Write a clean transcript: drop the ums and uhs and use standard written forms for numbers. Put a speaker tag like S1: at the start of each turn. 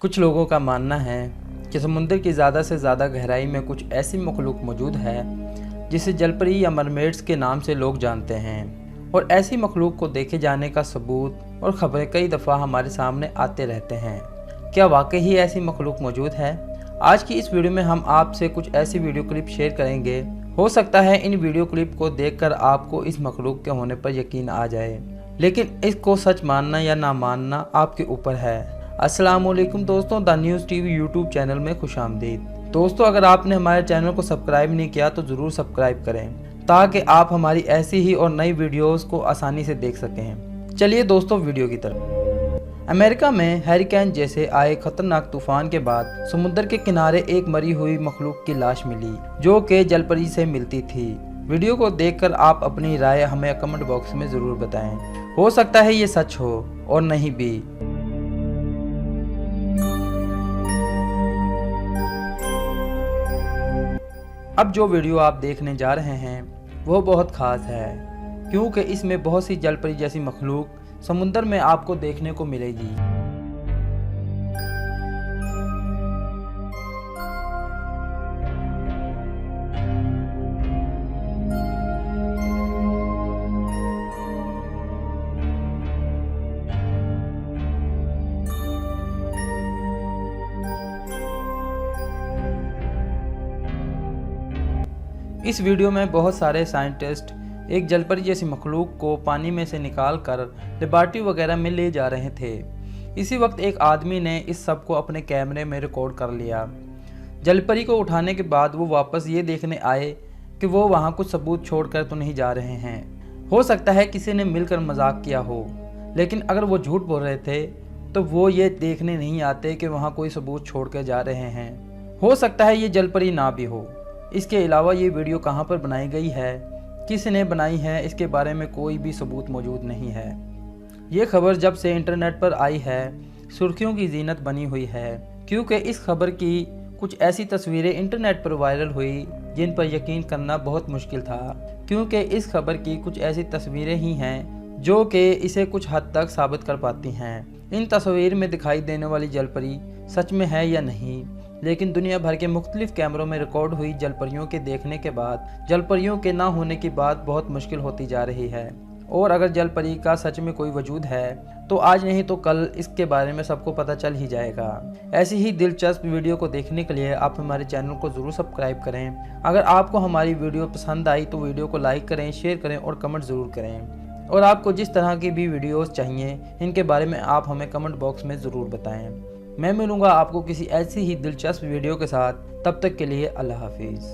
S1: कुछ लोगों का मानना है कि समुद्र की ज़्यादा से ज़्यादा गहराई में कुछ ऐसी मखलूक मौजूद है जिसे जलपरी या मरमेड्स के नाम से लोग जानते हैं, और ऐसी मखलूक को देखे जाने का सबूत और ख़बरें कई दफ़ा हमारे सामने आते रहते हैं। क्या वाकई ही ऐसी मखलूक मौजूद है? आज की इस वीडियो में हम आपसे कुछ ऐसी वीडियो क्लिप शेयर करेंगे। हो सकता है इन वीडियो क्लिप को देखकर आपको इस मखलूक के होने पर यकीन आ जाए, लेकिन इसको सच मानना या ना मानना आपके ऊपर है। अस्सलाम वालेकुम दोस्तों, the news TV YouTube channel में खुशामदीद। दोस्तों, अगर आपने हमारे चैनल को सब्सक्राइब नहीं किया तो ज़रूर सब्सक्राइब करें ताकि आप हमारी ऐसी ही और नई वीडियोस को आसानी से देख सकें। चलिए दोस्तों, वीडियो की तरफ। अमेरिका में हैरिकेन जैसे आए खतरनाक तूफान के बाद समुद्र के किनारे एक मरी हुई मखलूक की लाश मिली जो कि जलपरी से मिलती थी। वीडियो को देखकर आप अपनी राय हमें कमेंट बॉक्स में ज़रूर बताएं। हो सकता है ये सच हो और नहीं भी। अब जो वीडियो आप देखने जा रहे हैं वो बहुत ख़ास है, क्योंकि इसमें बहुत सी जलपरी जैसी मखलूक समुद्र में आपको देखने को मिलेगी। इस वीडियो में बहुत सारे साइंटिस्ट एक जलपरी जैसी मखलूक को पानी में से निकाल कर लेबॉर्ट्री वगैरह में ले जा रहे थे। इसी वक्त एक आदमी ने इस सब को अपने कैमरे में रिकॉर्ड कर लिया। जलपरी को उठाने के बाद वो वापस ये देखने आए कि वो वहाँ कुछ सबूत छोड़कर तो नहीं जा रहे हैं। हो सकता है किसी ने मिलकर मजाक किया हो, लेकिन अगर वो झूठ बोल रहे थे तो वो ये देखने नहीं आते कि वहाँ कोई सबूत छोड़ कर जा रहे हैं। हो सकता है ये जलपरी ना भी हो। इसके अलावा ये वीडियो कहाँ पर बनाई गई है, किसने बनाई है, इसके बारे में कोई भी सबूत मौजूद नहीं है। ये खबर जब से इंटरनेट पर आई है सुर्खियों की जीनत बनी हुई है, क्योंकि इस खबर की कुछ ऐसी तस्वीरें इंटरनेट पर वायरल हुई जिन पर यकीन करना बहुत मुश्किल था, क्योंकि इस खबर की कुछ ऐसी तस्वीरें ही हैं जो कि इसे कुछ हद तक साबित कर पाती हैं। इन तस्वीर में दिखाई देने वाली जलपरी सच में है या नहीं, लेकिन दुनिया भर के मुख्तलिफ कैमरों में रिकॉर्ड हुई जलपरियों के देखने के बाद जलपरियों के ना होने की बात बहुत मुश्किल होती जा रही है। और अगर जलपरी का सच में कोई वजूद है तो आज नहीं तो कल इसके बारे में सबको पता चल ही जाएगा। ऐसी ही दिलचस्प वीडियो को देखने के लिए आप हमारे चैनल को ज़रूर सब्सक्राइब करें। अगर आपको हमारी वीडियो पसंद आई तो वीडियो को लाइक करें, शेयर करें और कमेंट ज़रूर करें। और आपको जिस तरह की भी वीडियोज़ चाहिए इनके बारे में आप हमें कमेंट बॉक्स में ज़रूर बताएँ। मैं मिलूंगा आपको किसी ऐसी ही दिलचस्प वीडियो के साथ। तब तक के लिए अल्लाह हाफिज़।